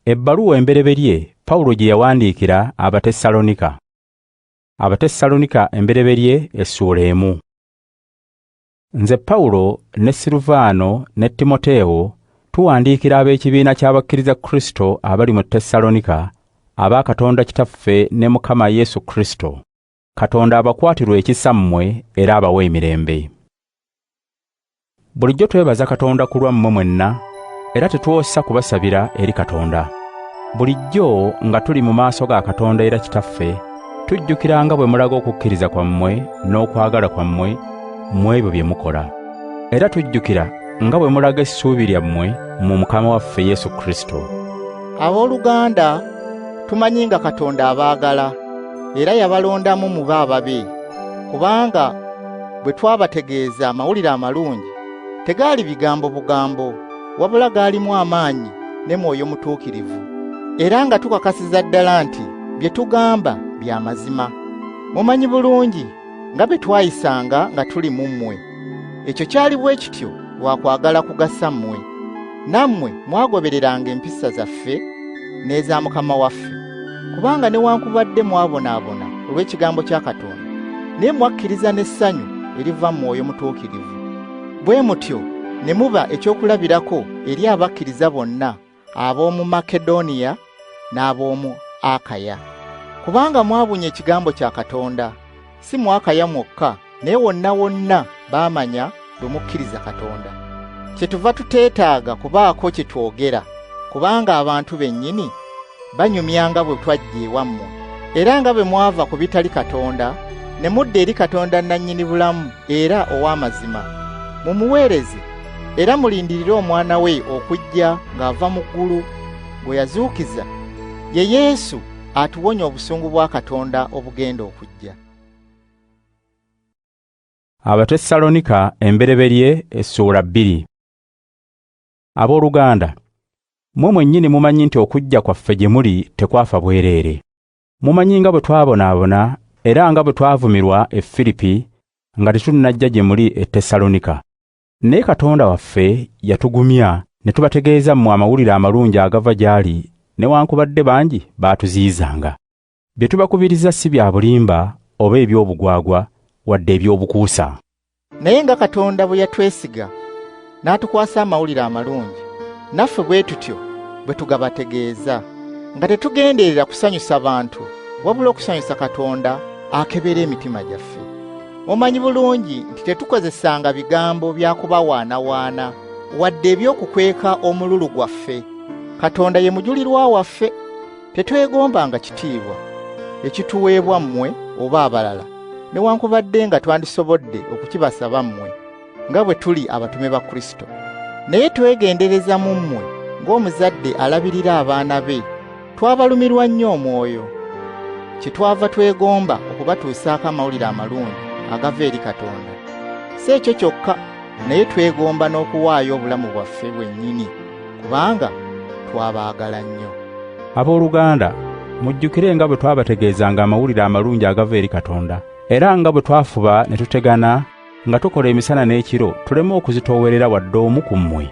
Ebbaluwa embereberye Pawulo gye yawandiikira Abasessaloniika. Abasessaloniika embereberye essuula 1. Nze Pawulo ne Silvaano ne Timoteewo tuwandiikira ab'ekibiina ky'abakkiriza Kristo abali mu Thessaloniika, aba Katonda Kitaffe ne Mukama Yesu Kristo. Katonda abakwatirwa ekisa mmwe era abawa emirembe. Bulijjo twebaza Katonda ku lwammwe mwenna, era tetwosa kubasabira eri Katonda. Bulijjo nga tuli mu maaso ga Katonda era Kitaffe, tujjukiranga bwe mulaga okukkiriza kwammwe n'okwagala kwammwe mu ebyo bye mukola. Era tujjukira nga bwe mulaga essuubi lyammwe mu Mukama waffe Yesu Kristo. Abooluganda, tumanyi nga Katonda abaagala, era yabalondamu mube ababe, kubanga bwe twabategeeza amawulire amalungi, tegaali bigambo bugambo, wabula gaalimu amaanyi ne mwoyo mutuukirivu, era nga tukakasiza ddala nti bye tugamba bya mazima. Mumanyi bulungi nga bwe twayisanga nga tuli mu mmwe. Ekyo kyali bwe kityo lwa kwagala kugasa mmwe. Nammwe mwagobereranga empisa zaffe n'eza Mukama waffe, kubanga newankubadde mwabonaabona olw'ekigambo kya Katonda, naye mwakkiriza n'essanyu eriva mu mwoyo mutuukirivu. Bwe mutyo ne muba ekyokulabirako eri abakkiriza bonna ab'omu Makedoniya n'ab'omu Akaya. Kubanga mwabunye ekigambo kya Katonda, si mu Akaya mwokka, naye wonna wonna baamanya bwe mukkiriza Katonda. Kyetuva tuteetaaga kubaako kye twogera, kubanga abantu bennyini banyumyanga bwe twajja ewammwe, era nga bwe mwava ku bitali Katonda ne mudda eri Katonda nannyini bulamu era ow'amazima. Mumuweereze era mulindirire omwana we okujja ng'ava mu ggulu, gwe yazuukiza, ye Yesu atuwonya obusungu bwa Katonda obugenda okujja. Abasessaloniika embereberye essuula 2. Abooluganda, mmwe mwennyini mumanyi nti okujja kwaffe gye muli tekwafa bwereere. Mumanyi nga bwe twabonaabona era nga bwe twavumirwa e Filipi nga tetunnajja gye muli e Thessaloniika. Naye Katonda waffe yatugumya ne tubategeeza mmwe amawulire amalungi agava gy'ali, newankubadde bangi baatuziyizanga. Bye tubakubiriza si bya bulimba oba eby'obugwagwa wadde eby'obukuusa. Naye nga Katonda bwe yatwesiga n'atukwasa amawulire amalungi, naffe bwe tutyo bwe tugabategeeza, nga tetugenderera kusanyusa bantu, wabula okusanyusa Katonda akebera emitima gyaffe. Mumanyi bulungi nti tetukozesanga bigambo bya kubawaanawaana wadde eby'okukweka omululu gwaffe. Katonda ye mujulirwa waffe. Tetwegombanga kitiibwa ekituweebwa mmwe oba abalala, newankubadde nga twandisobodde okukibasaba mmwe nga bwe tuli abatume ba Kristo. Naye twegendereza mu mmwe ng'omuzadde alabirira abaana be. Twabalumirwa nnyo omwoyo, kyetwava twegomba okubatuusaako amawulire amalungi agava eri Katonda. Si ekyo kyokka, naye twegomba n'okuwaayo obulamu bwaffe bwennyini, kubanga twabaagala nnyo. Abooluganda, mujjukire nga bwe twabategeezanga amawulire amalungi agava eri Katonda, era nga bwe twafuba ne tutegana nga tukola emisana n'ekiro tuleme okuzitoowerera wadde omu ku mmwe.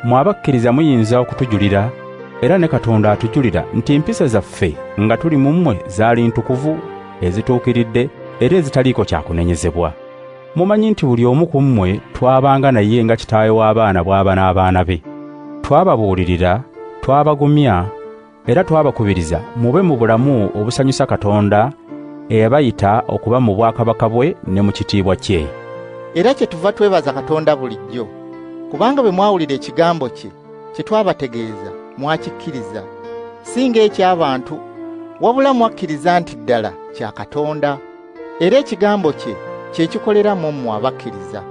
Mmwe abakkiriza muyinza okutujulira, era ne Katonda atujulira nti empisa zaffe nga tuli mu mmwe zaali ntukuvu, ezituukiridde era ezitaliiko kyakunenyezebwa. Mumanyi nti buli omu ku mmwe twabanga naye nga kitaawe w'abaana bw'aba n'abaana be. Twababuulirira, twabagumya era twabakubiriza mube mu bulamu obusanyusa Katonda eyabayita okuba mu bwakabaka bwe ne mu kitiibwa kye. Era kyetuva twebaza Katonda bulijjo, kubanga bwe mwawulira ekigambo kye kye twabategeeza mwakikkiriza, si ng'eky'abantu, wabula mwakkiriza nti ddala kya Katonda, era ekigambo kye kye kikolera mu mmwe abakkiriza.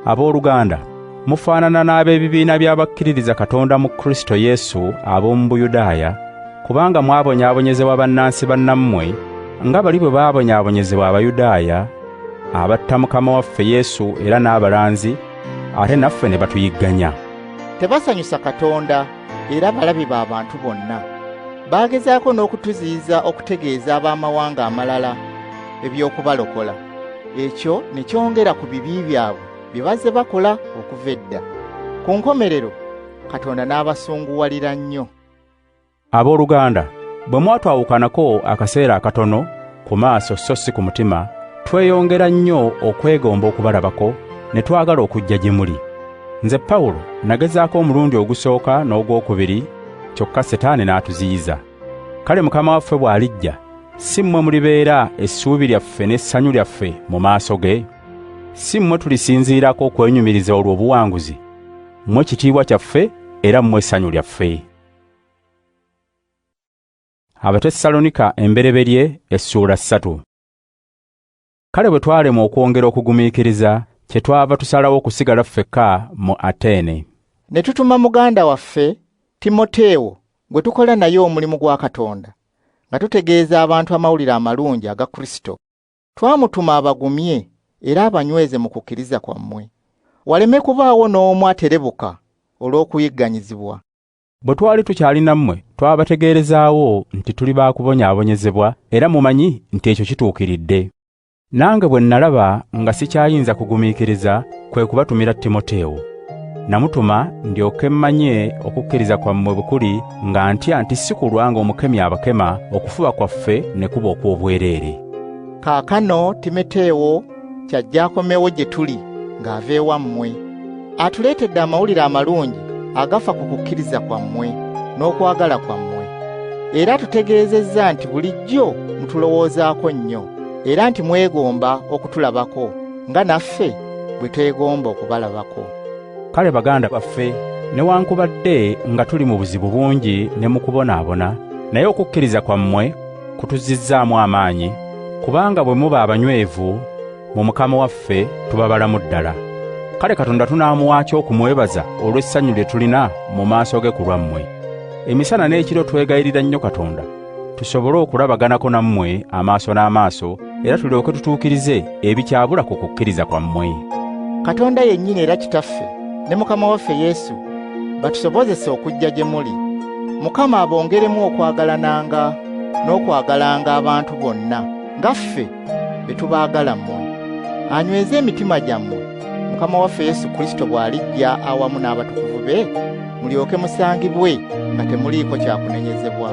Abooluganda, mufaanana n'ab'ebibiina by'abakkiririza Katonda mu Kristo Yesu ab'omu Buyudaaya, kubanga mwabonyaabonyezebwa bannansi bannammwe nga bali bwe baabonyaabonyezebwa Abayudaaya abatta Mukama waffe Yesu era n'abalanzi, ate naffe ne batuyigganya. Tebasanyusa Katonda era balabi b'abantu bonna. Baagezaako n'okutuziyiza okutegeeza ab'amawanga amalala eby'okubalokola. Ekyo ne kyongera ku bibi byabwe bye bazze bakola okuva edda. Ku nkomerero Katonda n'abasunguwalira nnyo. Abooluganda, bwe mwatwawukanako akaseera akatono ku maaso so si ku mutima, tweyongera nnyo okwegomba okubalabako ne twagala okujja gye muli. Nze Pawulo nagezaako omulundi ogusooka n'ogwokubiri, kyokka Setaani n'atuziyiza. Kale Mukama waffe bw'alijja, si mmwe mulibeera essuubi lyaffe n'essanyu lyaffe mu maaso ge? Si mmwe tulisinziirako okwenyumiriza olwo obuwanguzi? Mmwe kitiibwa kyaffe era mmwe essanyu lyaffe. Abasessaloniika embereberye essuula 3. Kale bwe twalemwa okwongera okugumiikiriza, kye twava tusalawo okusigala ffekka mu Ateene. Ne tutuma muganda waffe Timoteewo gwe tukola naye omulimu gwa Katonda, nga tutegeeza abantu amawulire amalungi aga Kristo. Twamutuma abagumye era abanyweze mu kukkiriza kwammwe, waleme kubaawo n'omu aterebuka olw'okuyigganyizibwa. Bwe twali tukyali nammwe twabategeerezaawo nti tuli baakubonyaabonyezebwa era mumanyi nti ekyo kituukiridde. Nange bwe nalaba nga sikyayinza kugumiikiriza kwe kubatumira Timoteewo. Namutuma ndyoke mmanye okukkiriza kwammwe bwe kuli, nga ntya nti si kulwa ng'omukemi abakema okufuba kwaffe ne kuba okw'obwereere. Kaakano Timoteewo kyajja akomewo gye tuli ng'ava ewammwe. Atuleetedde amawulire amalungi agafa ku kukkiriza kwammwe n'okwagala kwammwe. Era tutegeezezza nti bulijjo mutulowoozaako nnyo, era nti mwegomba okutulabako nga naffe bwe twegomba okubalabako. Kale baganda baffe, newankubadde nga tuli mu buzibu bungi ne mu kubonaabona, naye okukkiriza kwammwe kutuzizzaamu amaanyi, kubanga bwe muba abanywevu mu Mukama waffe tubabalamu ddala. Kale Katonda tunaamuwaaki okumwebaza olw'essanyu lye tulina mu maaso ge ku lwammwe. Emisana n'ekiro twegayirira nnyo Katonda tusobole okulabaganako nammwe amaaso n'amaaso, era tulyoke tutuukirize ebikyabula ku kukkiriza kwammwe. Katonda yennyini era Kitaffe ne Mukama waffe Yesu batusobozese okujja gye muli. Mukama abongeremu okwagalananga n'okwagalanga abantu bonna nga ffe be tubaagala mmwe. Anyweze emitima gyammwe Mukama waffe Yesu Kristo bw'alijja awamu n'abatukuvu be, mulyoke musangibwe nga temuliiko kyakunenyezebwa,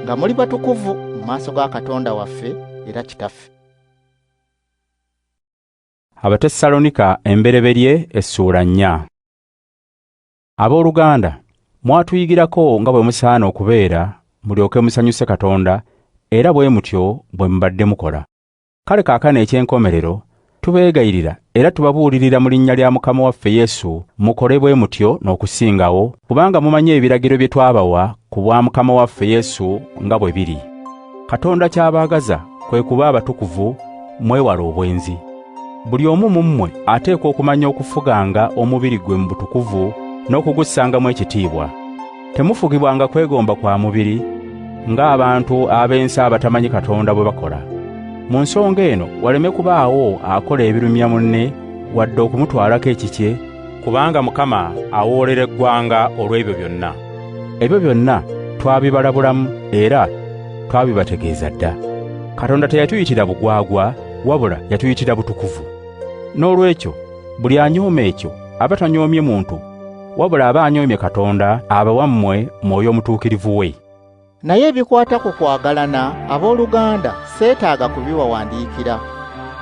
nga muli batukuvu mu maaso ga Katonda waffe era Kitaffe. Abasessaloniika embereberye essuula 4. Abooluganda, mwatuyigirako nga bwe musaana okubeera, mulyoke musanyuse Katonda, era bwe mutyo bwe mubadde mukola. Kale kaakano eky'enkomerero tubeegayirira era tubabuulirira mu linnya lya Mukama waffe Yesu, mukole bwe mutyo n'okusingawo, kubanga mumanyi ebiragiro bye twabawa ku bwa Mukama waffe Yesu nga bwe biri. Katonda ky'abaagaza kwe kuba abatukuvu, mwewala obwenzi. Buli omu mu mmwe ateekwa okumanya okufuganga omubiri gwe mu butukuvu n'okugussangamu ekitiibwa. Temufugibwanga kwegomba kwa mubiri ng'abantu ab'ensi abatamanyi Katonda bwe bakola. Mu nsonga eno waleme kubaawo akola ebirumya munne wadde okumutwalako ekikye, kubanga Mukama awoolera eggwanga olw'ebyo byonna. Ebyo byonna twabibalabulamu era twabibategeeza dda. Katonda teyatuyitira bugwagwa, wabula yatuyitira butukuvu. N'olwekyo buli anyooma ekyo aba tanyoomye muntu, wabula aba anyoomye Katonda aba wammwe Mwoyo Omutuukirivu we. Naye ebikwata ku kwagalana, abooluganda, seetaaga kubiwawandiikira,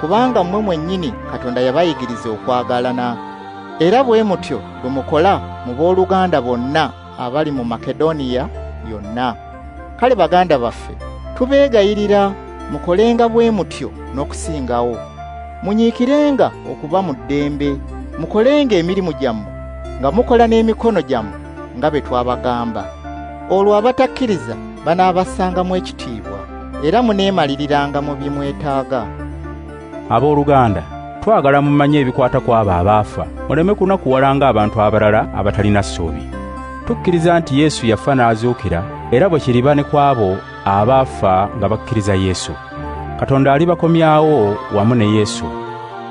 kubanga mmwe mwennyini Katonda yabayigiriza okwagalana. Era bwe mutyo bwe mukola mu booluganda bonna abali mu Makedoniya yonna. Kale baganda baffe, tubeegayirira mukolenga bwe mutyo n'okusingawo. Munyiikirenga okuba mu ddembe, mukolenga emirimu gyammwe nga mukola n'emikono gyammwe nga bwe twabagamba. Olwo abatakkiriza banaabasangamu ekitiibwa, era muneemaliriranga mu bimwetaaga. Abooluganda, twagala mumanye ebikwata ku abo abaafa, muleme kunakuwalanga abantu abalala abatalina ssuubi. Tukkiriza nti Yesu yafa n'azuukira, era bwe kiriba ne kw'abo abaafa nga bakkiriza Yesu. Katonda alibakomyawo wamu ne Yesu.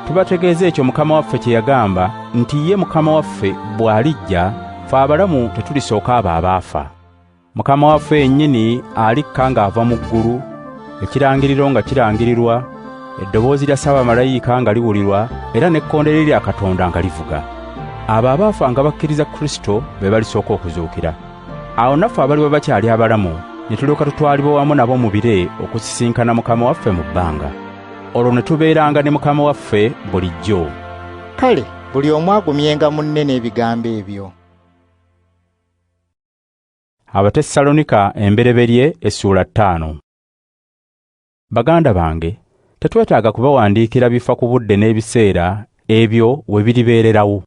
Tubategeeza ekyo Mukama waffe kye yagamba nti ye Mukama waffe bw'alijja, ffe abalamu tetulisooka abo abaafa. Mukama waffe yennyini alikka ng'ava mu ggulu, ekirangiriro nga kirangirirwa, eddoboozi lya Ssabamalayika nga liwulirwa, era n'ekkondeere lya Katonda nga livuga. Abo abaafa nga bakkiriza Kristo be balisooka okuzuukira. Awo naffe abaliwo bakyali abalamu ne tulyoka tutwalibwa wamu nabo mu bire okusisinkana Mukama waffe mu bbanga. Olwo ne tubeeranga ne Mukama waffe bulijjo. Kale buli omu agumyenga munne n'ebigambo ebyo. Abasessaloniika embereberye essula 5. Baganda bange, tetwetaaga kubawandiikira bifa ku budde n'ebiseera ebyo we biribeererawo.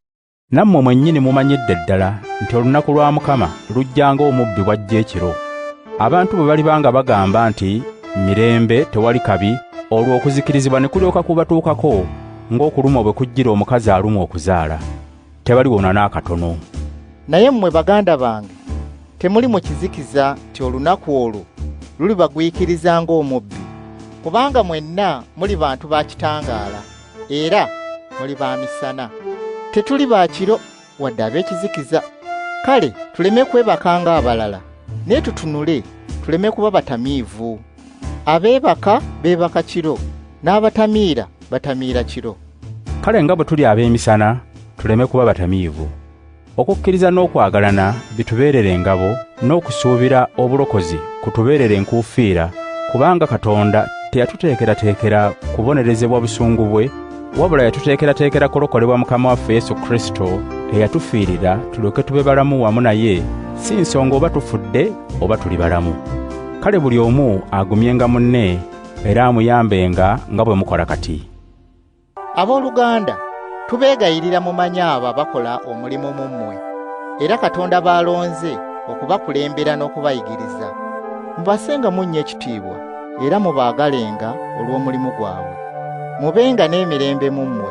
Nammwe mwennyini mumanyidde ddala nti olunaku lwa Mukama lujjanga omubbi bw'ajja ekiro. Abantu bwe balibanga bagamba nti mirembe tewali kabi, olwo okuzikirizibwa ne kulyoka kubatuukako ng'okuluma bwe kujjira omukazi alumwa okuzaala. Tebaliwona n'akatono. Naye mmwe baganda bange, temuli mu kizikiza nti olunaku olwo lulibagwikiriza ng'omubbi, kubanga mwenna muli bantu ba kitangaala era muli ba misana. Tetuli ba kiro wadde ab'ekizikiza. Kale tuleme kwebakanga abalala, naye tutunule tuleme kuba batamiivu. Abeebaka beebaka kiro, n'abatamiira batamiira kiro. Kale nga bwe tuli ab'emisana tuleme kuba batamiivu. Okukkiriza n'okwagalana bitubeerere engabo, n'okusuubira obulokozi kutubeerere enkuufiira, kubanga Katonda teyatuteekerateekera kubonerezebwa busungu bwe, wabula yatuteekerateekera kulokolebwa Mukama waffe Yesu Kristo eyatufiirira tulyoke tube balamu wamu naye, si nsonga oba tufudde oba tuli balamu. Kale buli omu agumyenga munne era amuyambenga nga bwe mukola kati. Abooluganda, tubeegayirira mumanye abo abakola omulimu mu mmwe, era Katonda baalonze okubakulembera n'okubayigiriza. Mubasenga munnya ekitiibwa era mubaagalenga olw'omulimu gwabwe. Mubenga n'emirembe mu mmwe.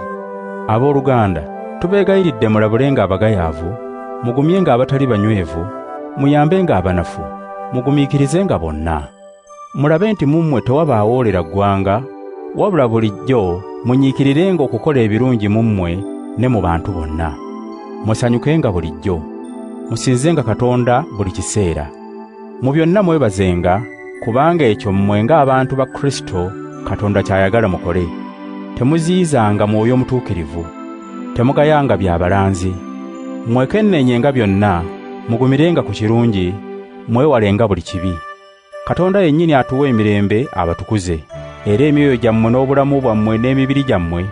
Abooluganda, tubeegayiridde mulabulenga abagayaavu, mugumyenga abatali banywevu, muyambenga abanafu, mugumiikirizenga bonna. Mulabe nti mu mmwe tewabaawolera ggwanga, wabula bulijjo munyiikirirenga okukola ebirungi mu mmwe ne mu bantu bonna. Musanyukenga bulijjo, musinzenga Katonda buli kiseera. Mu byonna mwebazenga, kubanga ekyo mmwe ng'abantu ba Kristo Katonda kyayagala mukole. Temuziyizanga mwoyo mutuukirivu, temugayanga byabalanzi. Mwekenneenyenga byonna, mugumirenga ku kirungi, mwewalenga buli kibi. Katonda yennyini atuwa emirembe abatukuze, era emyoyo gyammwe n'obulamu bwammwe n'emibiri gyammwe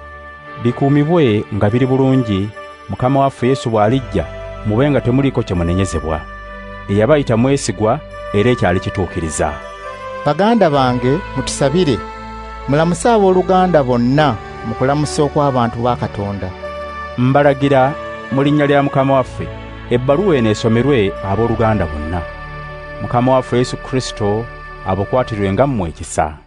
bikuumibwe nga biri bulungi, Mukama waffe Yesu bw'alijja mube nga temuliko kye munenyezebwa. Eyabayita mwesigwa era ekyali kituukiriza. Baganda bange, mutusabire. Mulamuse abooluganda bonna mu kulamusa okw'abantu ba Katonda. Mbalagira mu linnya lya Mukama waffe, ebbaluwa eno esomerwe abooluganda bonna. Mukama waffe Yesu Kristo abakwatirwenga mmwe ekisa.